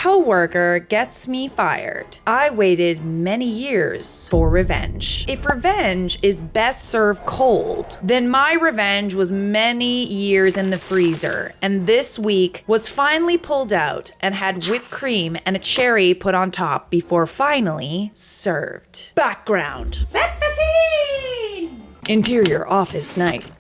coworker gets me fired. I waited many years for revenge. If revenge is best served cold, then my revenge was many years in the freezer, and this week was finally pulled out and had whipped cream and a cherry put on top before finally served. Background. Set the scene! Interior office night.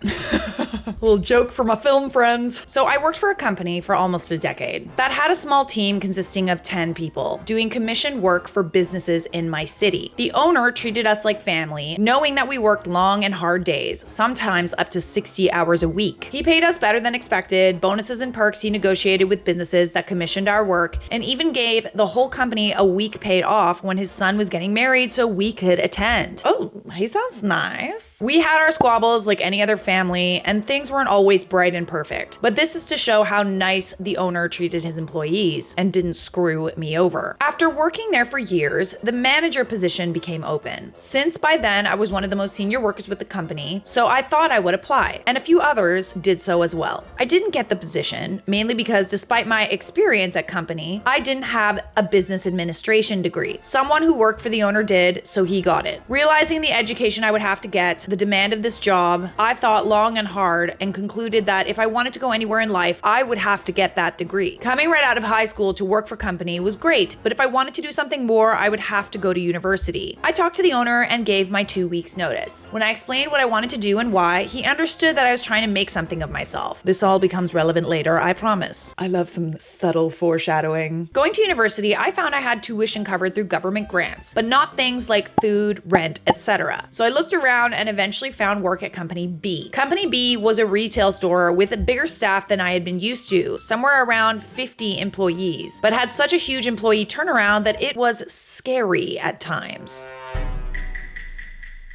Little joke for my film friends. So I worked for a company for almost a decade that had a small team consisting of 10 people doing commission work for businesses in my city. The owner treated us like family, knowing that we worked long and hard days, sometimes up to 60 hours a week. He paid us better than expected, bonuses and perks he negotiated with businesses that commissioned our work, and even gave the whole company a week paid off when his son was getting married so we could attend. Oh, he sounds nice. We had our squabbles like any other family, and things weren't always bright and perfect. But this is to show how nice the owner treated his employees and didn't screw me over. After working there for years, the manager position became open. Since by then I was one of the most senior workers with the company, so I thought I would apply, and a few others did so as well. I didn't get the position, mainly because despite my experience at company, I didn't have a business administration degree. Someone who worked for the owner did, so he got it. Realizing the education I would have to get, the demand of this job, I thought long and hard and concluded that if I wanted to go anywhere in life, I would have to get that degree. Coming right out of high school to work for company was great, but if I wanted to do something more, I would have to go to university. I talked to the owner and gave my 2 weeks notice. When I explained what I wanted to do and why, he understood that I was trying to make something of myself. This all becomes relevant later, I promise. I love some subtle foreshadowing. Going to university, I found I had tuition covered through government grants, but not things like food, rent, etc. So I looked around and eventually found work at Company B. Company B was a retail store with a bigger staff than I had been used to, somewhere around 50 employees, but had such a huge employee turnaround that it was scary at times.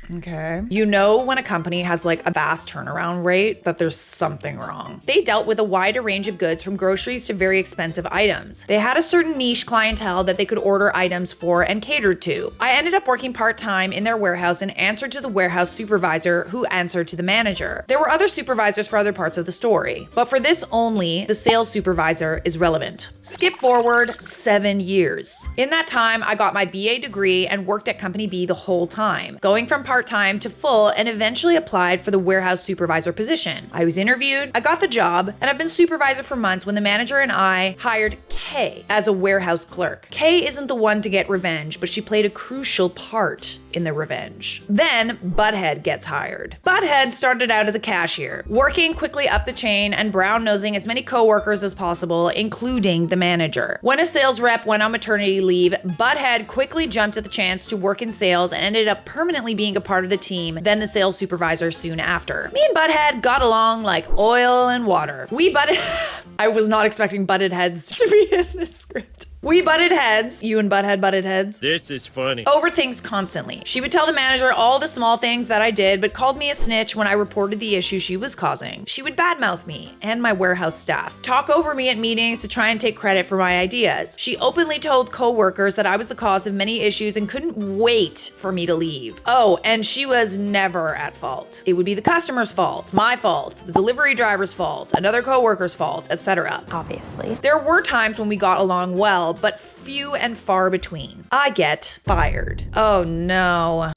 Okay. You know when a company has like a fast turnaround rate that there's something wrong. They dealt with a wider range of goods from groceries to very expensive items. They had a certain niche clientele that they could order items for and catered to. I ended up working part-time in their warehouse and answered to the warehouse supervisor who answered to the manager. There were other supervisors for other parts of the story, but for this only, the sales supervisor is relevant. Skip forward 7 years. In that time, I got my BA degree and worked at Company B the whole time, going from part-time to full, and eventually applied for the warehouse supervisor position. I was interviewed, I got the job, and I've been supervisor for months when the manager and I hired Kay as a warehouse clerk. Kay isn't the one to get revenge, but she played a crucial part in the revenge. Then Butthead gets hired. Butthead started out as a cashier, working quickly up the chain and brown-nosing as many coworkers as possible, including the manager. When a sales rep went on maternity leave, Butthead quickly jumped at the chance to work in sales and ended up permanently being a part of the team, then the sales supervisor soon after. Me and Butthead got along like oil and water. We butted I was not expecting butted heads to be in this script. We butted heads. You and Butthead butted heads. This is funny. Over things constantly. She would tell the manager all the small things that I did, but called me a snitch when I reported the issue she was causing. She would badmouth me and my warehouse staff, talk over me at meetings to try and take credit for my ideas. She openly told coworkers that I was the cause of many issues and couldn't wait for me to leave. Oh, and she was never at fault. It would be the customer's fault, my fault, the delivery driver's fault, another coworker's fault, etc. Obviously. There were times when we got along well, but few and far between. I get fired. Oh no.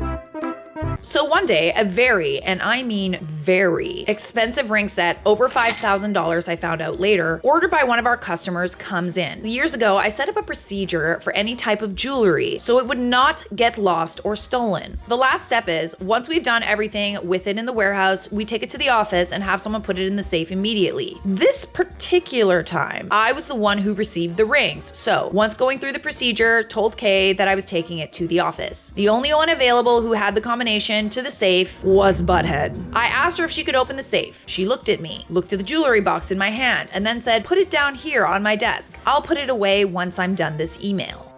So one day, a very, and I mean very, expensive ring set, over $5,000 I found out later, ordered by one of our customers comes in. Years ago, I set up a procedure for any type of jewelry so it would not get lost or stolen. The last step is, once we've done everything with it in the warehouse, we take it to the office and have someone put it in the safe immediately. This particular time, I was the one who received the rings. So once going through the procedure, told Kay that I was taking it to the office. The only one available who had the combination to the safe was Butthead. I asked her if she could open the safe. She looked at me, looked at the jewelry box in my hand, and then said, "Put it down here on my desk. I'll put it away once I'm done this email."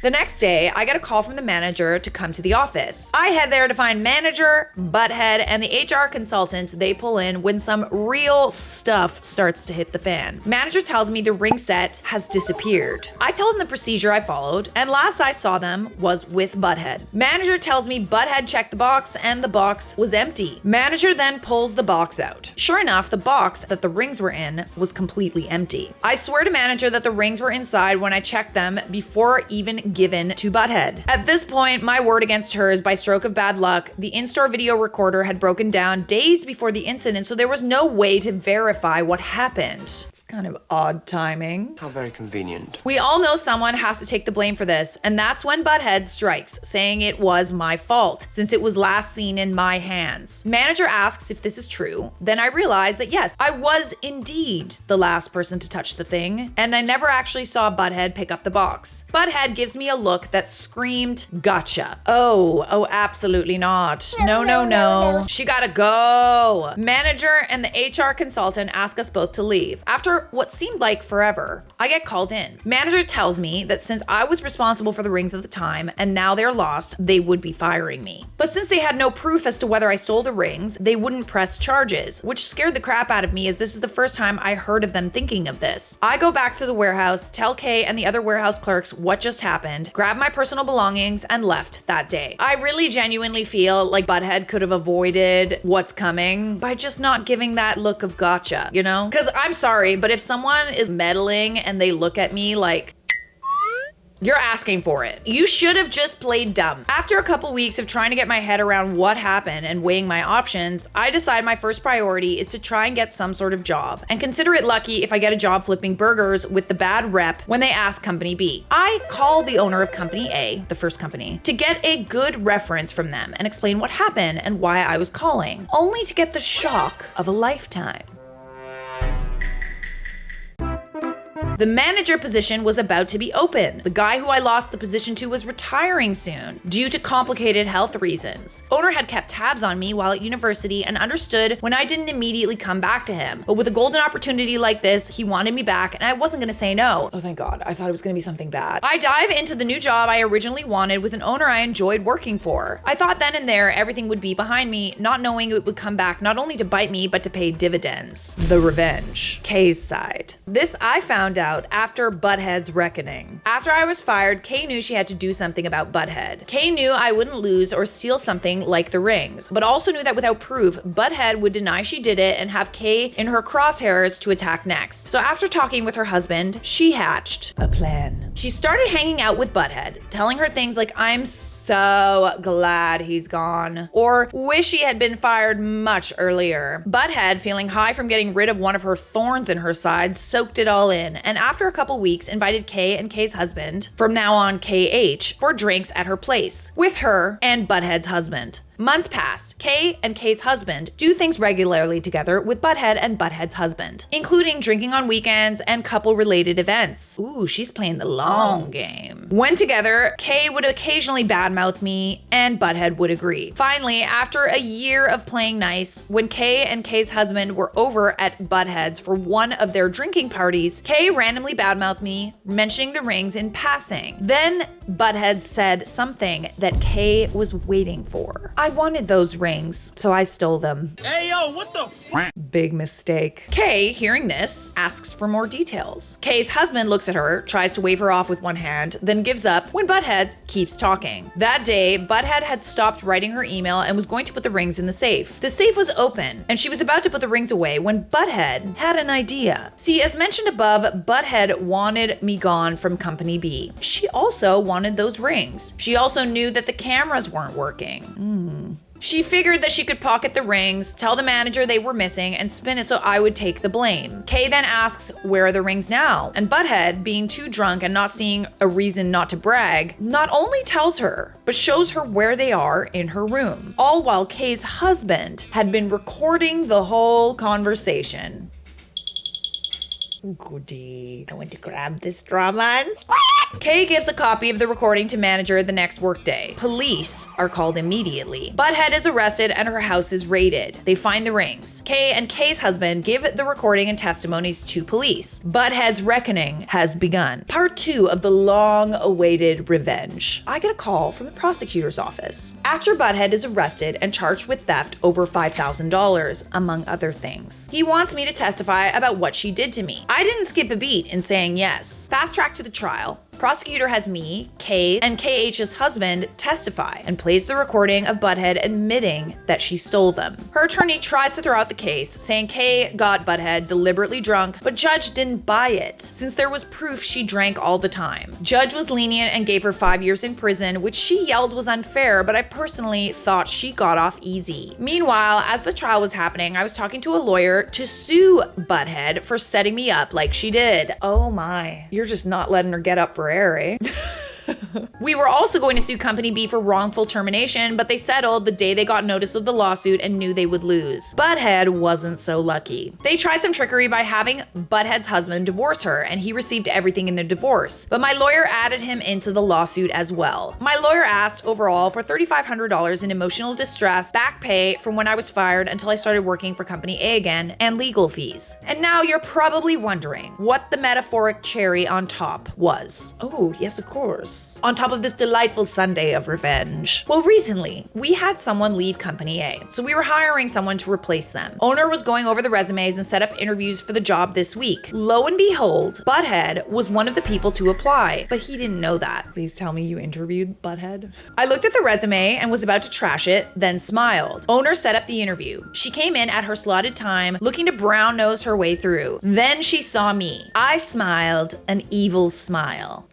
The next day, I get a call from the manager to come to the office. I head there to find manager, butthead, and the HR consultant they pull in when some real stuff starts to hit the fan. Manager tells me the ring set has disappeared. I tell them the procedure I followed, and last I saw them was with butthead. Manager tells me butthead checked the box and the box was empty. Manager then pulls the box out. Sure enough, the box that the rings were in was completely empty. I swear to manager that the rings were inside when I checked them before even given to butthead. At this point, my word against hers by stroke of bad luck, the in-store video recorder had broken down days before the incident, so there was no way to verify what happened. It's kind of odd timing. How very convenient. We all know someone has to take the blame for this, and that's when butthead strikes, saying it was my fault, since it was last seen in my hands. Manager asks if this is true, then I realize that yes, I was indeed the last person to touch the thing, and I never actually saw butthead pick up the box. Butthead gives me a look that screamed, gotcha. Oh, absolutely not. No. She gotta go. Manager and the HR consultant ask us both to leave. After what seemed like forever, I get called in. Manager tells me that since I was responsible for the rings at the time and now they're lost, they would be firing me. But since they had no proof as to whether I stole the rings, they wouldn't press charges, which scared the crap out of me as this is the first time I heard of them thinking of this. I go back to the warehouse, tell Kay and the other warehouse clerks what just happened, grab my personal belongings, and left that day. I really genuinely feel like butthead could have avoided what's coming by just not giving that look of gotcha, you know? Because I'm sorry, but if someone is meddling and they look at me like, you're asking for it. You should have just played dumb. After a couple weeks of trying to get my head around what happened and weighing my options, I decide my first priority is to try and get some sort of job and consider it lucky if I get a job flipping burgers with the bad rep when they ask company B. I call the owner of company A, the first company, to get a good reference from them and explain what happened and why I was calling, only to get the shock of a lifetime. The manager position was about to be open. The guy who I lost the position to was retiring soon due to complicated health reasons. Owner had kept tabs on me while at university and understood when I didn't immediately come back to him. But with a golden opportunity like this, he wanted me back and I wasn't gonna say no. Oh, thank God. I thought it was gonna be something bad. I dive into the new job I originally wanted with an owner I enjoyed working for. I thought then and there everything would be behind me, not knowing it would come back not only to bite me, but to pay dividends. The revenge. Kay's side. This I found out after Butthead's reckoning. After I was fired, Kay knew she had to do something about Butthead. Kay knew I wouldn't lose or steal something like the rings, but also knew that without proof, Butthead would deny she did it and have Kay in her crosshairs to attack next. So after talking with her husband, she hatched a plan. She started hanging out with Butthead, telling her things like, I'm so glad he's gone, or wish he had been fired much earlier. Butthead, feeling high from getting rid of one of her thorns in her side, soaked it all in, and after a couple weeks, invited Kay and Kay's husband, from now on KH, for drinks at her place, with her and Butthead's husband. Months passed. Kay and Kay's husband do things regularly together with Butthead and Butthead's husband, including drinking on weekends and couple-related events. Ooh, she's playing the long game. When together, Kay would occasionally badmouth me, and Butthead would agree. Finally, after a year of playing nice, when Kay and Kay's husband were over at Butthead's for one of their drinking parties, Kay randomly badmouthed me, mentioning the rings in passing. Then Butthead said something that Kay was waiting for. I wanted those rings, so I stole them. Hey, yo, what the f? Big mistake. Kay, hearing this, asks for more details. Kay's husband looks at her, tries to wave her off with one hand, then gives up when Butthead keeps talking. That day, Butthead had stopped writing her email and was going to put the rings in the safe. The safe was open, and she was about to put the rings away when Butthead had an idea. See, as mentioned above, Butthead wanted me gone from Company B. She also wanted those rings. She also knew that the cameras weren't working. She figured that she could pocket the rings, tell the manager they were missing, and spin it so I would take the blame. Kay then asks, where are the rings now? And Butthead, being too drunk and not seeing a reason not to brag, not only tells her, but shows her where they are in her room. All while Kay's husband had been recording the whole conversation. Goody. I went to grab this drama and Kay gives a copy of the recording to manager the next workday. Police are called immediately. Butthead is arrested and her house is raided. They find the rings. Kay and Kay's husband give the recording and testimonies to police. Butthead's reckoning has begun. Part 2 of the long-awaited revenge. I get a call from the prosecutor's office. After Butthead is arrested and charged with theft over $5,000, among other things. He wants me to testify about what she did to me. I didn't skip a beat in saying yes. Fast track to the trial. Prosecutor has me, Kay, and KH's husband testify and plays the recording of Butthead admitting that she stole them. Her attorney tries to throw out the case, saying Kay got Butthead deliberately drunk, but Judge didn't buy it, since there was proof she drank all the time. Judge was lenient and gave her 5 years in prison, which she yelled was unfair, but I personally thought she got off easy. Meanwhile, as the trial was happening, I was talking to a lawyer to sue Butthead for setting me up like she did. Oh my, you're just not letting her get up for air, eh? We were also going to sue Company B for wrongful termination, but they settled the day they got notice of the lawsuit and knew they would lose. Butthead wasn't so lucky. They tried some trickery by having Butthead's husband divorce her, and he received everything in the divorce. But my lawyer added him into the lawsuit as well. My lawyer asked overall for $3,500 in emotional distress, back pay from when I was fired until I started working for Company A again, and legal fees. And now you're probably wondering what the metaphoric cherry on top was. Oh, yes, of course. On top of this delightful Sunday of revenge. Well, recently, we had someone leave Company A, so we were hiring someone to replace them. Owner was going over the resumes and set up interviews for the job this week. Lo and behold, Butthead was one of the people to apply, but he didn't know that. Please tell me you interviewed Butthead. I looked at the resume and was about to trash it, then smiled. Owner set up the interview. She came in at her slotted time, looking to brown nose her way through. Then she saw me. I smiled an evil smile.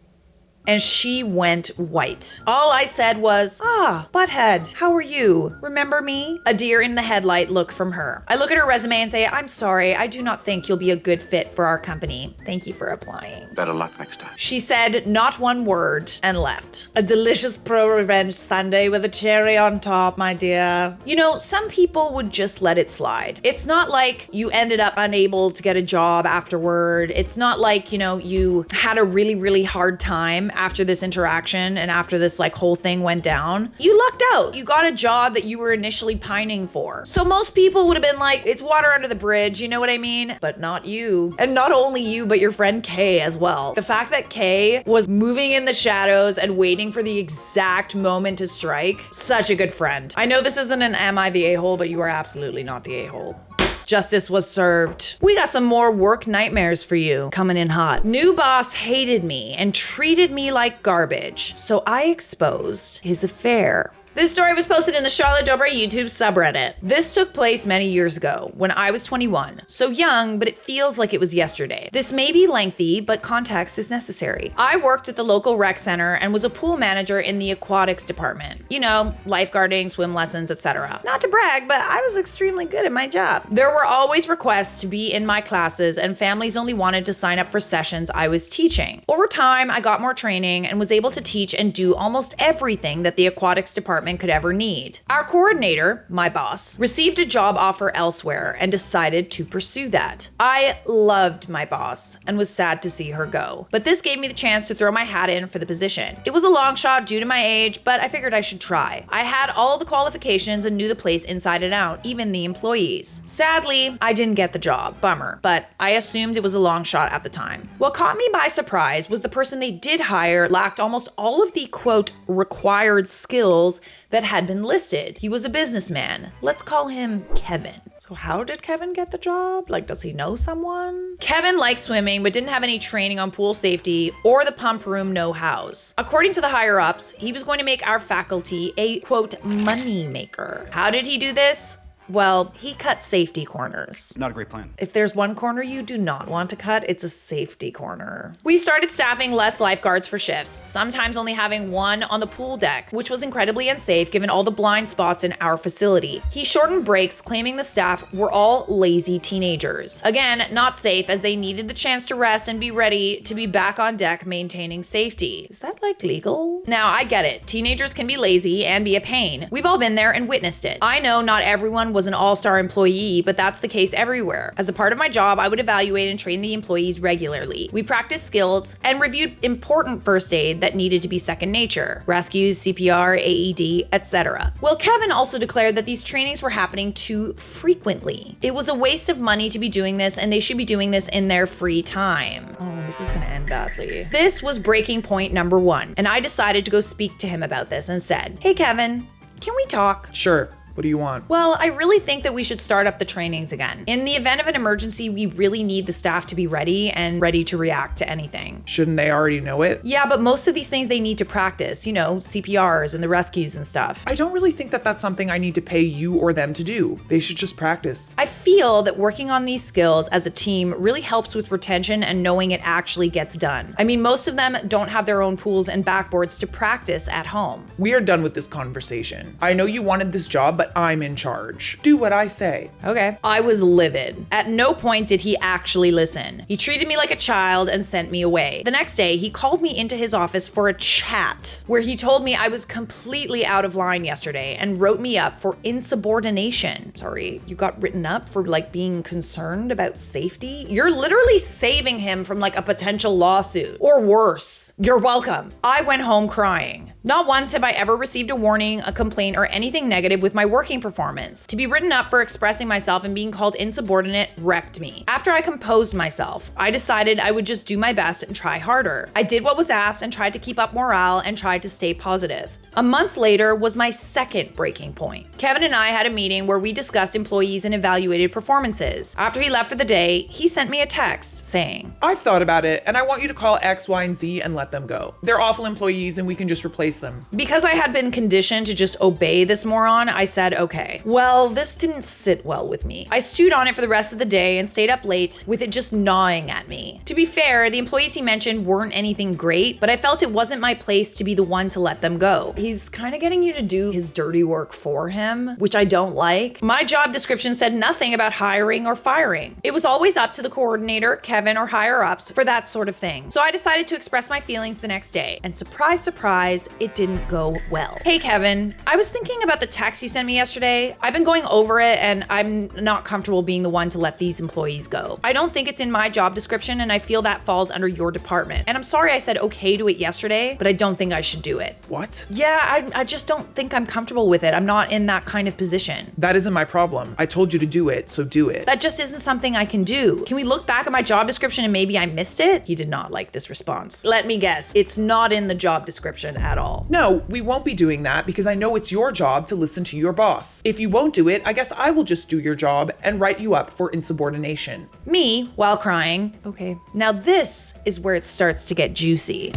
And she went white. All I said was, Butthead, how are you? Remember me? A deer in the headlight look from her. I look at her resume and say, I'm sorry, I do not think you'll be a good fit for our company. Thank you for applying. Better luck next time. She said not one word and left. A delicious pro-revenge Sunday with a cherry on top, my dear. You know, some people would just let it slide. It's not like you ended up unable to get a job afterward. It's not like, you had a really, really hard time after this interaction and after this whole thing went down. You lucked out. You got a job that you were initially pining for. So most people would have been like, it's water under the bridge, you know what I mean? But not you. And not only you, but your friend Kay as well. The fact that Kay was moving in the shadows and waiting for the exact moment to strike, such a good friend. I know this isn't an am I the a-hole, but you are absolutely not the a-hole. Justice was served. We got some more work nightmares for you coming in hot. New boss hated me and treated me like garbage, so I exposed his affair. This story was posted in the Charlotte Dobre YouTube subreddit. This took place many years ago when I was 21. So young, but it feels like it was yesterday. This may be lengthy, but context is necessary. I worked at the local rec center and was a pool manager in the aquatics department. You know, lifeguarding, swim lessons, etc. Not to brag, but I was extremely good at my job. There were always requests to be in my classes, and families only wanted to sign up for sessions I was teaching. Over time, I got more training and was able to teach and do almost everything that the aquatics department could ever need. Our coordinator, my boss, received a job offer elsewhere and decided to pursue that. I loved my boss and was sad to see her go, but this gave me the chance to throw my hat in for the position. It was a long shot due to my age, but I figured I should try. I had all the qualifications and knew the place inside and out, even the employees. Sadly, I didn't get the job. Bummer, but I assumed it was a long shot at the time. What caught me by surprise was the person they did hire lacked almost all of the quote required skills that had been listed. He was a businessman. Let's call him Kevin. So how did Kevin get the job? Does he know someone? Kevin liked swimming, but didn't have any training on pool safety or the pump room know-hows. According to the higher-ups, he was going to make our faculty a, quote, money maker. How did he do this? Well, he cut safety corners. Not a great plan. If there's one corner you do not want to cut, it's a safety corner. We started staffing less lifeguards for shifts, sometimes only having one on the pool deck, which was incredibly unsafe given all the blind spots in our facility. He shortened breaks, claiming the staff were all lazy teenagers. Again, not safe as they needed the chance to rest and be ready to be back on deck maintaining safety. Is that like legal? Now, I get it. Teenagers can be lazy and be a pain. We've all been there and witnessed it. I know not everyone was an all-star employee, but that's the case everywhere. As a part of my job, I would evaluate and train the employees regularly. We practiced skills and reviewed important first aid that needed to be second nature. Rescues, CPR, AED, etc. Well, Kevin also declared that these trainings were happening too frequently. It was a waste of money to be doing this, and they should be doing this in their free time. Oh, this is gonna end badly. This was breaking point number 1, and I decided to go speak to him about this and said, "Hey Kevin, can we talk?" Sure. What do you want? Well, I really think that we should start up the trainings again. In the event of an emergency, we really need the staff to be ready and ready to react to anything. Shouldn't they already know it? Yeah, but most of these things they need to practice, you know, CPRs and the rescues and stuff. I don't really think that that's something I need to pay you or them to do. They should just practice. I feel that working on these skills as a team really helps with retention and knowing it actually gets done. I mean, most of them don't have their own pools and backboards to practice at home. We are done with this conversation. I know you wanted this job, but I'm in charge. Do what I say. Okay. I was livid. At no point did he actually listen. He treated me like a child and sent me away. The next day, he called me into his office for a chat where he told me I was completely out of line yesterday and wrote me up for insubordination. Sorry, you got written up for like being concerned about safety? You're literally saving him from like a potential lawsuit or worse. You're welcome. I went home crying. Not once have I ever received a warning, a complaint, or anything negative with my working performance. To be written up for expressing myself and being called insubordinate wrecked me. After I composed myself, I decided I would just do my best and try harder. I did what was asked and tried to keep up morale and tried to stay positive. A month later was my second breaking point. Kevin and I had a meeting where we discussed employees and evaluated performances. After he left for the day, he sent me a text saying, "I've thought about it, and I want you to call X, Y, and Z and let them go. They're awful employees, and we can just replace them." Because I had been conditioned to just obey this moron, I said, okay. Well, this didn't sit well with me. I stewed on it for the rest of the day and stayed up late with it just gnawing at me. To be fair, the employees he mentioned weren't anything great, but I felt it wasn't my place to be the one to let them go. He's kind of getting you to do his dirty work for him, which I don't like. My job description said nothing about hiring or firing. It was always up to the coordinator, Kevin, or higher ups for that sort of thing. So I decided to express my feelings the next day. And surprise, surprise, it didn't go well. "Hey Kevin, I was thinking about the text you sent me yesterday. I've been going over it and I'm not comfortable being the one to let these employees go. I don't think it's in my job description and I feel that falls under your department. And I'm sorry I said okay to it yesterday, but I don't think I should do it." What? Yeah, I just don't think I'm comfortable with it. I'm not in that kind of position. That isn't my problem. I told you to do it, so do it. That just isn't something I can do. Can we look back at my job description and maybe I missed it? He did not like this response. Let me guess, it's not in the job description at all. No, we won't be doing that because I know it's your job to listen to your boss. If you won't do it, I guess I will just do your job and write you up for insubordination. Me, while crying. Okay. Now this is where it starts to get juicy.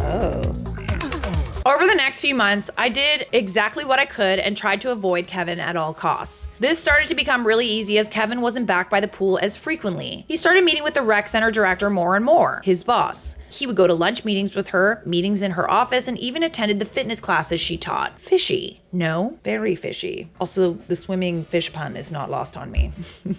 Over the next few months, I did exactly what I could and tried to avoid Kevin at all costs. This started to become really easy as Kevin wasn't back by the pool as frequently. He started meeting with the rec center director more and more, his boss. He would go to lunch meetings with her, meetings in her office, and even attended the fitness classes she taught. Fishy. No, very fishy. Also, the swimming fish pun is not lost on me.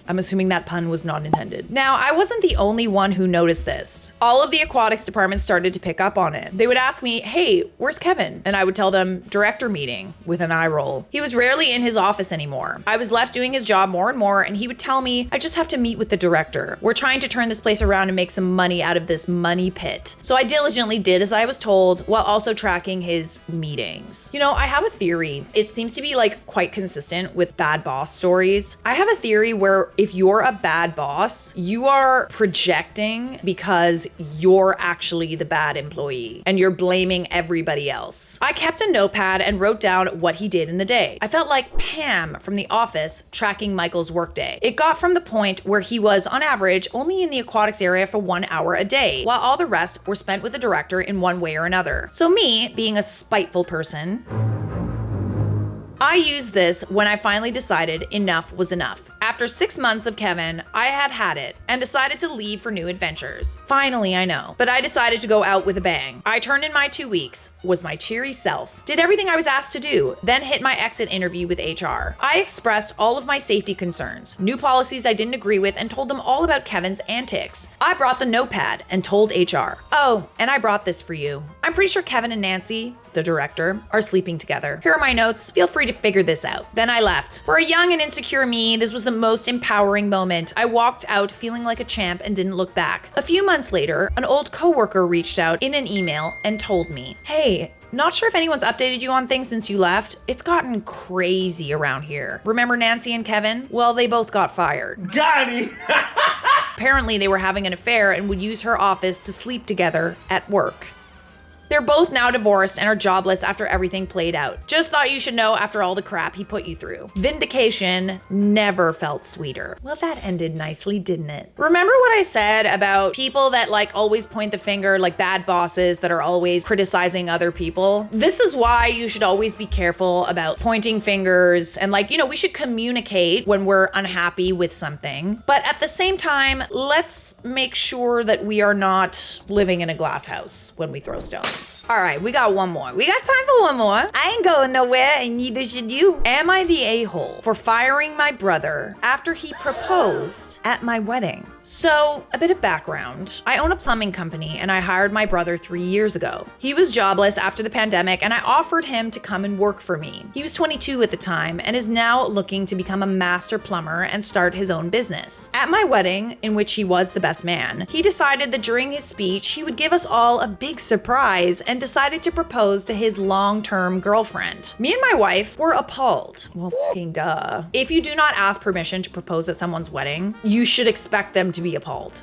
I'm assuming that pun was not intended. Now, I wasn't the only one who noticed this. All of the aquatics departments started to pick up on it. They would ask me, "Hey, where's Kevin?" And I would tell them, "Director meeting," with an eye roll. He was rarely in his office anymore. I was left doing his job more and more, and he would tell me, "I just have to meet with the director. We're trying to turn this place around and make some money out of this money pit." So I diligently did as I was told while also tracking his meetings. You know, I have a theory. It seems to be like quite consistent with bad boss stories. I have a theory where if you're a bad boss, you are projecting because you're actually the bad employee and you're blaming everybody else. I kept a notepad and wrote down what he did in the day. I felt like Pam from The Office tracking Michael's workday. It got from the point where he was on average only in the aquatics area for 1 hour a day, while all the rest were spent with the director in one way or another. So me, being a spiteful person, I used this when I finally decided enough was enough. After 6 months of Kevin, I had it and decided to leave for new adventures. Finally, I know. But I decided to go out with a bang. I turned in my 2 weeks, was my cheery self, did everything I was asked to do, then hit my exit interview with HR. I expressed all of my safety concerns, new policies I didn't agree with, and told them all about Kevin's antics. I brought the notepad and told HR. Oh, and I brought this for you. I'm pretty sure Kevin and Nancy, the director, are sleeping together. Here are my notes. Feel free to figure this out. Then I left. For a young and insecure me, this was the most empowering moment. I walked out feeling like a champ and didn't look back. A few months later, an old coworker reached out in an email and told me, "Hey, not sure if anyone's updated you on things since you left. It's gotten crazy around here. Remember Nancy and Kevin? Well, they both got fired." Got him! Apparently, they were having an affair and would use her office to sleep together at work. They're both now divorced and are jobless after everything played out. Just thought you should know after all the crap he put you through. Vindication never felt sweeter. Well, that ended nicely, didn't it? Remember what I said about people that like always point the finger, like bad bosses that are always criticizing other people? This is why you should always be careful about pointing fingers and like, we should communicate when we're unhappy with something. But at the same time, let's make sure that we are not living in a glass house when we throw stones. All right, we got one more. We got time for one more. I ain't going nowhere, and neither should you. Am I the a-hole for firing my brother after he proposed at my wedding? So, a bit of background. I own a plumbing company, and I hired my brother 3 years ago. He was jobless after the pandemic, and I offered him to come and work for me. He was 22 at the time, and is now looking to become a master plumber and start his own business. At my wedding, in which he was the best man, he decided that during his speech, he would give us all a big surprise and decided to propose to his long-term girlfriend. Me and my wife were appalled. Well, fucking duh. If you do not ask permission to propose at someone's wedding, you should expect them to be appalled.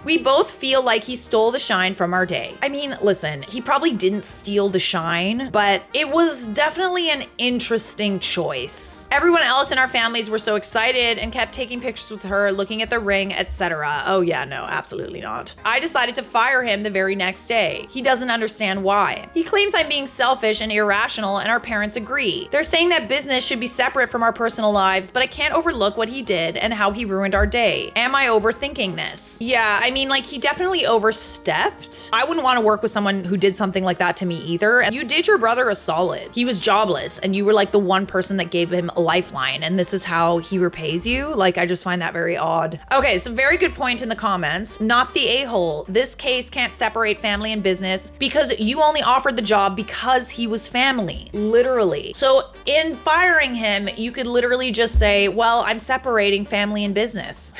We both feel like he stole the shine from our day. I mean, listen, he probably didn't steal the shine, but it was definitely an interesting choice. Everyone else in our families were so excited and kept taking pictures with her, looking at the ring, etc. Oh yeah, no, absolutely not. I decided to fire him the very next day. He doesn't understand why. He claims I'm being selfish and irrational, and our parents agree. They're saying that business should be separate from our personal lives, but I can't overlook what he did and how he ruined our day. Am I overthinking this? Yeah, I mean, like, he definitely overstepped. I wouldn't want to work with someone who did something like that to me either. And you did your brother a solid. He was jobless, and you were like the one person that gave him a lifeline, and this is how he repays you? Like, I just find that very odd. Okay, so very good point in the comments. Not the a-hole. This case can't separate family and business because you only offered the job because he was family, literally. So in firing him, you could literally just say, well, I'm separating family and business.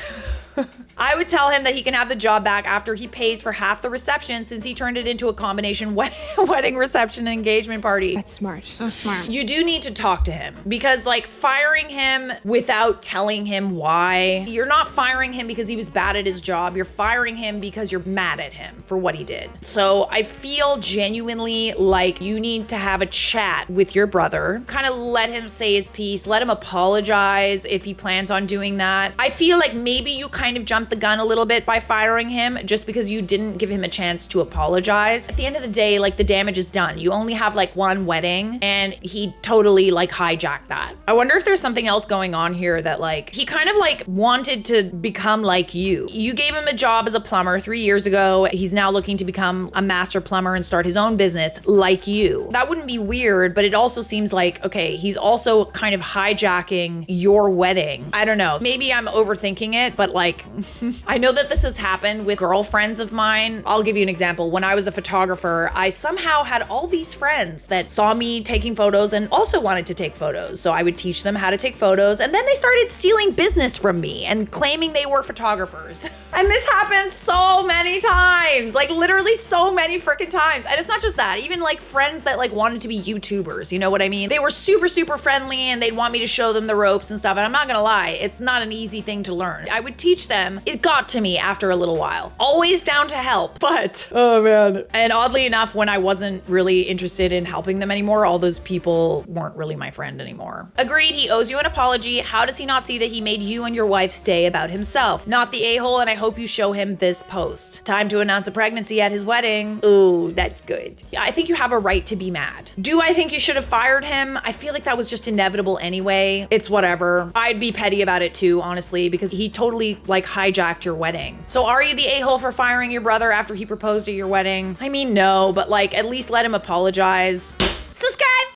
I would tell him that he can have the job back after he pays for half the reception, since he turned it into a combination wedding reception and engagement party. That's smart. So smart. You do need to talk to him, because like firing him without telling him why, you're not firing him because he was bad at his job. You're firing him because you're mad at him for what he did. So I feel genuinely like you need to have a chat with your brother, kind of let him say his piece, let him apologize if he plans on doing that. I feel like maybe you kind of jumped the gun a little bit by firing him just because you didn't give him a chance to apologize. At the end of the day, like, the damage is done. You only have like one wedding, and he totally like hijacked that. I wonder if there's something else going on here, that like he kind of like wanted to become like you. You gave him a job as a plumber 3 years ago. He's now looking to become a master plumber and start his own business like you. That wouldn't be weird, but it also seems like, okay, he's also kind of hijacking your wedding. I don't know. Maybe I'm overthinking it, but like, I know that this has happened with girlfriends of mine. I'll give you an example. When I was a photographer, I somehow had all these friends that saw me taking photos and also wanted to take photos. So I would teach them how to take photos, and then they started stealing business from me and claiming they were photographers. And this happens so many times, like literally so many freaking times. And it's not just that, even like friends that like wanted to be YouTubers, you know what I mean? They were super, super friendly, and they'd want me to show them the ropes and stuff. And I'm not gonna lie, it's not an easy thing to learn. I would teach them. It got to me after a little while. Always down to help, but oh man. And oddly enough, when I wasn't really interested in helping them anymore, all those people weren't really my friend anymore. Agreed, he owes you an apology. How does he not see that he made you and your wife's day about himself? Not the a-hole, and I hope hope you show him this post. Time to announce a pregnancy at his wedding. Ooh, that's good. I think you have a right to be mad. Do I think you should have fired him? I feel like that was just inevitable anyway. It's whatever. I'd be petty about it too, honestly, because he totally like hijacked your wedding. So are you the a-hole for firing your brother after he proposed at your wedding? I mean, no, but like at least let him apologize.